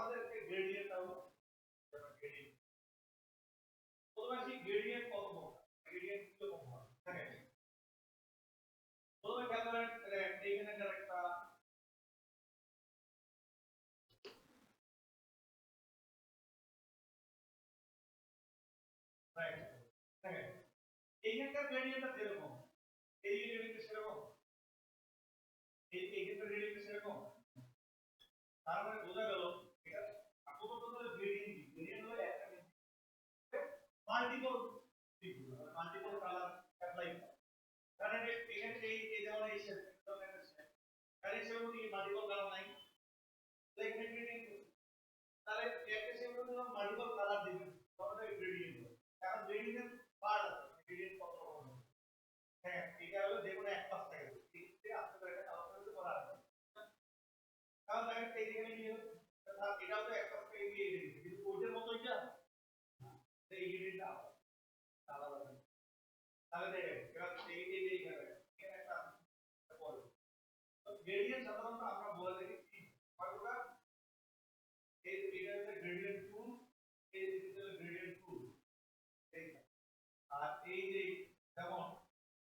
আমাদেরকে গ্রেডিয়েন্ট হলো গ্রেডিয়েন্ট প্রথমে আসি গ্রেডিয়েন্ট কত বড় গ্রেডিয়েন্ট কি রকম হয় দেখেন প্রথমে খেয়াল করেন এখানে একটা রাইট দেখেন এইখানকার গ্রেডিয়েন্টটা যেরকম এই গ্রেডিয়েন্টটা সেরকম এইখানকার গ্রেডিয়েন্টটা সেরকম তার মানে বোঝা গেল এটা আপাতত গ্রেডিয়েন্ট গ্রেডিয়েন্ট হলো একটা মাল্টিপল মাল্টিপল কালার অ্যাপ্লাই কারণ এখানে এই যেমন এই শেপ কারণ এই শেপের মধ্যে মাল্টিপল কালার নাই তো এখানে গ্রেডিয়েন্ট তাহলে একটা শেপের মধ্যে মাল্টিপল কালার দিবেন তখন এটা গ্রেডিয়েন্ট কারণ গ্রেডিয়েন্ট পার্ট আছে গ্রেডিয়েন্ট কত রকম হ্যাঁ এটা হলো যে কোনো এক পাশ থাকে এতে আপনি করে এটা কালার করতে করা আছে কারণ দেখেন এই এখানে কি হলো এটাও তো এক পাশ থেকে এগিয়ে দিয়েছে কিন্তু ওইটার মতো এটা এই গ্রেডিয়েন্টটা আলাদা তাহলে দেখেন এবার এই এখানে একটা পড়ে গ্রেডিয়েন্ট সাধারণত আমরা বলে থাকি কি কয়টা এটা হচ্ছে গ্রেডিয়েন্ট টুল এই হচ্ছে গ্রেডিয়েন্ট টুল এই আর এই যে যেমন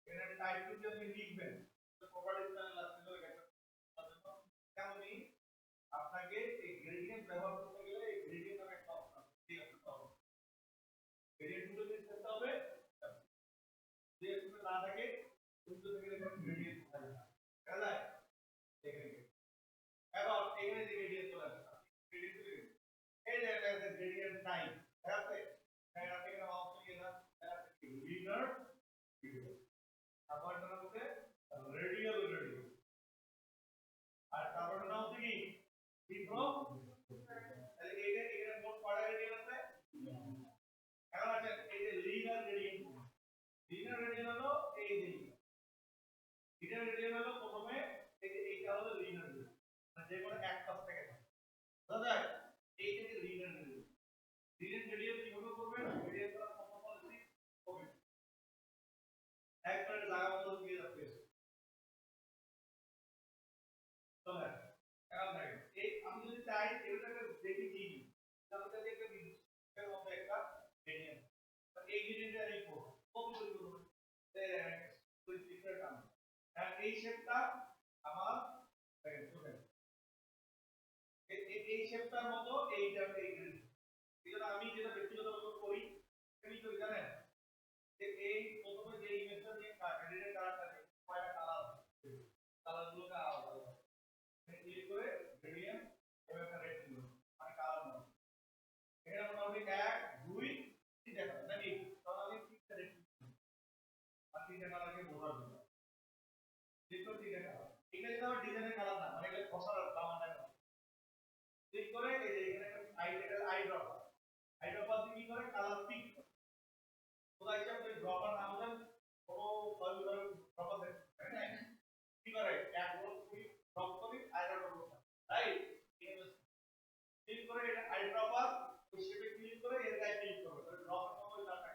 এখানে টাইটেল যদি আপনি লিখবেন তো প্রপার্টিজ প্যানেল আছে তো তেমনি আপনাকে এই গ্রেডিয়েন্ট ব্যবহার করতে গেলে এই গ্রেডিয়েন্ট নামে একটা অপশন আছে ঠিক আছে তো গ্রেডিয়েন্ট টুল দিয়ে করতে হবে যে কোনো না থাকে কিন্তু থেকে গ্রেডিয়েন্ট হয় না তাহলে দেখেন এবার এখানে যে গ্রেডিয়েন্ট চলে আসে গ্রেডিয়েন্ট চলে এই যে এটা গ্রেডিয়েন্ট নাই আছে এটা থেকে মাউস নিয়ে না এটা লিনিয়ার ভিডিও তারপর এটা হচ্ছে রেডিয়াল রেডিও আর তারপর এটা হচ্ছে কি তীব্র তাহলে এইটা এখানে মোট কয়টা রেডিয়াল আছে এখন আছে এই যে লিনিয়ার রেডিয়াল লিনিয়ার রেডিয়াল হলো এই যে লিনিয়ার রেডিয়াল হলো প্রথমে এই যে এইটা হলো লিনিয়ার রেডিয়াল মানে যে কোনো এক পাশ থেকে দাদা এই যে লিনিয়ার রেডিয়াল লিনিয়ার রেডিয়াল কিভাবে করবেন রেডিয়াল করার প্রথম পদ্ধতি হবে একবারে জায়গা বদল দিয়ে রাখবে চলে এখন দেখেন এই আমি যদি চাই এটাকে দেখি কি তাহলে যদি একটা এর মধ্যে একটা রেডিয়াল এই গ্রেডিয়েন্টটা এই করব কপি করে করব এই সিক্রেট আম আর এই শেপটা আমার দেখেন দেখেন এই শেপটার মতো এইটা এই গ্রেডিয়েন্ট এটা আমি যেটা ব্যক্তিগতভাবে করি আমি করি জানেন যে এই প্রথমে যে ইমেজটা নিয়ে গ্রেডিয়েন্ট কালারটা নেই কয়টা কালার আছে কালারগুলোকে আলাদা আলাদা ক্লিক করে গ্রেডিয়েন্ট এবং একটা রেড দিল মানে কালার নাম এখানে মোটামুটি 1 2 3 দেখা নাকি তাহলে আমি তিনটা রেড আর তিনটা কালারকে বোঝার জন্য দেখো তিনটা কালার এটা যদি আমার ডিজাইনের কালার না মানে এটা খসার দাম না ক্লিক করে এই যে এখানে আই ড্রপার দিয়ে কি করে কালার পিক কোথায় হিসাবে ড্রপার নাম দেন কোনো কম্পিউটার ড্রপার দেন হ্যাঁ কি করে এক রোল কুইক ড্রপ করি আই ড্রপার রাইট ক্লিক করে এটা আই ড্রপার ওই শেপে ক্লিক করে এর গায়ে ক্লিক করবে তাহলে ড্রপার মতো ওই টাকা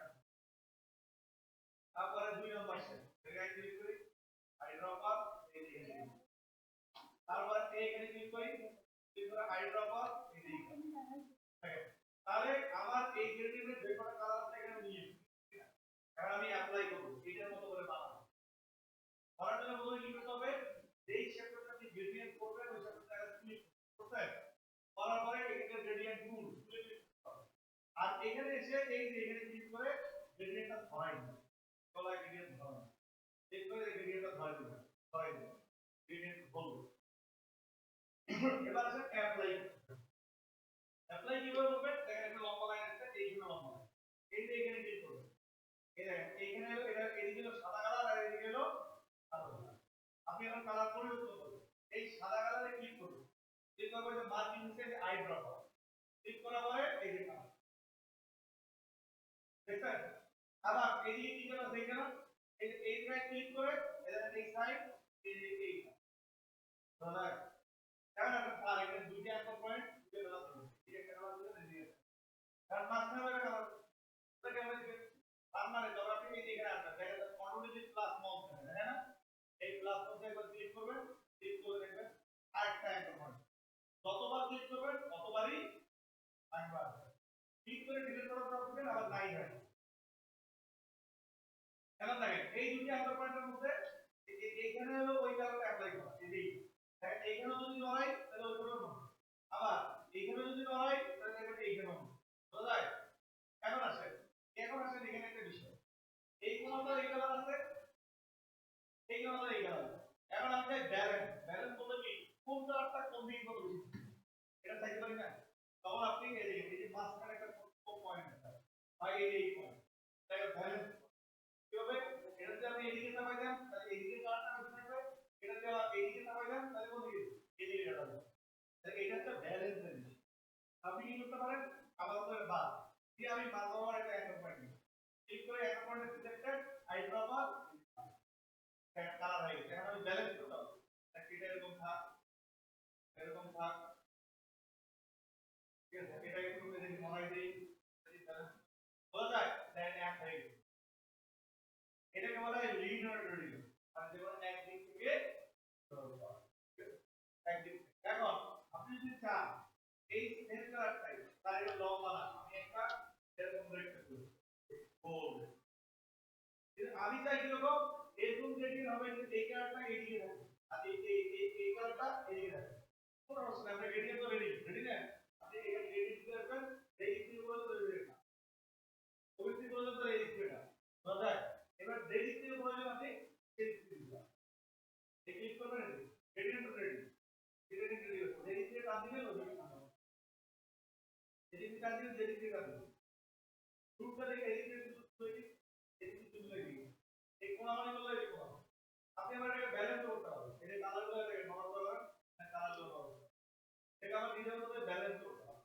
তারপরে 2 নাম্বার শেপ এর গায়ে ক্লিক করি আই ড্রপার এই দিকে তারপর এখানে ক্লিক করি ক্লিক করে আই ড্রপার এই দিকে তাহলে আমার এই গ্রেডিয়েন্টের যে কটা কালার আছে এখানে নিয়ে এখন আমি অ্যাপ্লাই করব এটার মতো করে বানাবো করার জন্য প্রথমে কি করতে হবে এই শেপটা আপনি গ্রেডিয়েন্ট করবেন ওই শেপটা ক্লিক করতে করার পরে এখানে গ্রেডিয়েন্ট টুল ক্লিক করতে হবে আর এখানে এসে এই যে এখানে ক্লিক করে গ্রেডিয়েন্টটা ধরাই দিন তলায় গ্রেডিয়েন্ট ধরান ক্লিক করে গ্রেডিয়েন্টটা ধরাই দিন গ্রেডিয়েন্ট বলবো এবার আছে অ্যাপ্লাই অ্যাপ্লাই কিভাবে করবেন দেখেন একটা লম্বা লাইন আছে এইখানে লম্বা লাইন এই যে এখানে ক্লিক করবেন এই দেখেন এইখানে হলো এটা এদিকে হলো সাদা কালার আর এদিকে হলো কালো কালার আপনি এখন কালার পরিবর্তন করবেন এই সাদা কালারে ক্লিক করবেন ক্লিক করার পরে মার্জিন নিচে আই ড্রপ ক্লিক করার পরে এই যে কালার দেখছেন আবার এদিকে কি করবেন দেখেন এই জায়গায় ক্লিক করে এই সাইড এই দাদা কারণ আর এখানে দুইটা অ্যাঙ্কর পয়েন্ট দুটো কালার ধরুন এই একটা কালার দিলে দিয়ে কারণ মাঝখানে একটা কালার এটা কেমন দিবে সামনে ধরো আপনি এই এখানে আসবেন দেখেন কন্টিনিউটি প্লাস মাউস দেখেন না এই প্লাস মাউসে একবার ক্লিক করবেন ক্লিক করে দেখবেন আরেকটা অ্যাঙ্কর পয়েন্ট যতবার ক্লিক করবেন ততবারই নাই হয় এখন দেখেন এই দুটি আন্তর পয়েন্টের মধ্যে এইখানে হলো ওই কারণে অ্যাপ্লাই করা এই যে দেখেন এইখানে যদি নয় তাহলে ওইখানেও নয় আবার এইখানে যদি নয় তাহলে দেখেন এইখানেও নয় বুঝা যায় এখন আসেন এখানে একটা বিষয় এই কোণটা এই কালার আছে এই কোণটা এই কালার এখন আমি চাই ব্যালেন্স বলতে কি কোন কালারটা কোন দিকে কত বেশি এটা চাইতে পারি না তখন আপনি এই যে মাঝখানে একটা পয়েন্ট আছে বা এই পয়েন্ট তাই ব্যালেন্স কি হবে এটা যদি আপনি এদিকে চাপাইলাম তাহলে এদিকে কালারটা বেশি থাকবে এটা যদি এদিকে চাপাইলাম তাহলে কোন দিকে এদিকে কালার তাহলে এটা একটা ব্যালেন্সের জিনিস আপনি কি করতে পারেন আপাতত বা যদি আমি বারবার একটা অ্যাঙ্গেল পয়েন্ট নিই ক্লিক করে অ্যাঙ্গেল পয়েন্টে সিলেক্টেড হাইড্রোবার কালার হয়ে গেছে এখন আমি ব্যালেন্স করতে হবে এটা এরকম থাক ঠিক আছে এটা একটু যদি মনে দেই যদি ব্যালেন্স বলা যায় দেন এক হয়ে গেছে এটাকে বলা হয় লিনিয়ার রেডিয়াস মানে যেমন একদিক থেকে একদিক এখন আপনি যদি চান এই সেম কালারটাই তার একটা লং বানান আমি একটা এরকম রেখে দেব গোল আমি চাই কিরকম এরকম রেডিয়াস হবে যে এই কালারটা এদিকে থাকবে আর এই কালারটা এদিকে থাকবে কোনো সমস্যা আমরা রেডিয়াস তো রেডি না আপনি এখানে রেডিয়াস দিয়ে রাখবেন এই দিক থেকে বলে তৈরি রেখা ওই দিক বলে তো এই দিক থেকে বুঝা যায় এবার যে দিক থেকে বলে আপনি সেই দিক থেকে দিবেন এই ক্লিক করবেন radius to radius radius radius যে দিক থেকে কাজ দিবেন ওই দিকে কাজ হবে এই দিক থেকে কাজ দিবেন যে দিক থেকে কাজ দিবেন গ্রুপটা দেখে এই দিক থেকে তৈরি এই দিক থেকে তৈরি এই কোণ মানে বলে এই কোণ আপনি আবার এটা ব্যালেন্স করতে হবে এটা কালারগুলো এটাকে নরমাল করবেন না কালারগুলো নরমাল এটা আবার নিজের মধ্যে ব্যালেন্স করতে হবে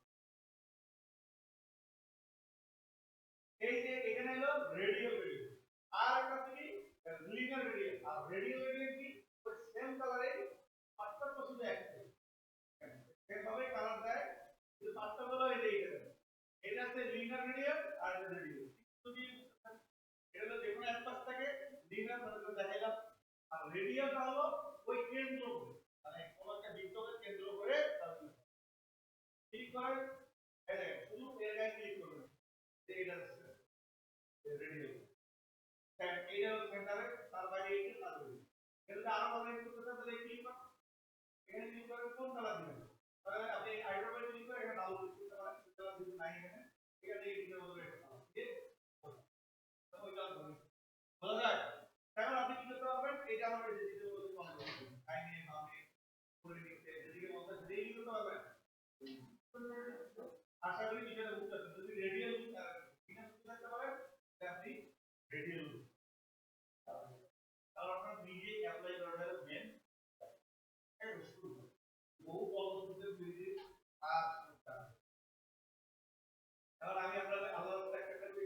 এই যে এখানে হলো রেডিয়াল রেডিয়াস আর একটা কি লিনিয়ার রেডিয়াস আর রেডিয়াল রেডিয়াস কি ওই সেম কালারে পার্থক্য শুধু একটাই সেভাবে কালার দেয় কিন্তু পার্থক্য হলো এটা হচ্ছে লিনিয়ার রেডিয়াস আর এটা রেডিয়াল যদি এটা হলো যেকোনো এক পাশ থেকে লিনিয়ার মানে দেখাইলাম আর রেডিয়ালটা হলো ওই কেন্দ্র মানে কোন একটা বৃত্তকে কেন্দ্র করে ঠিক করে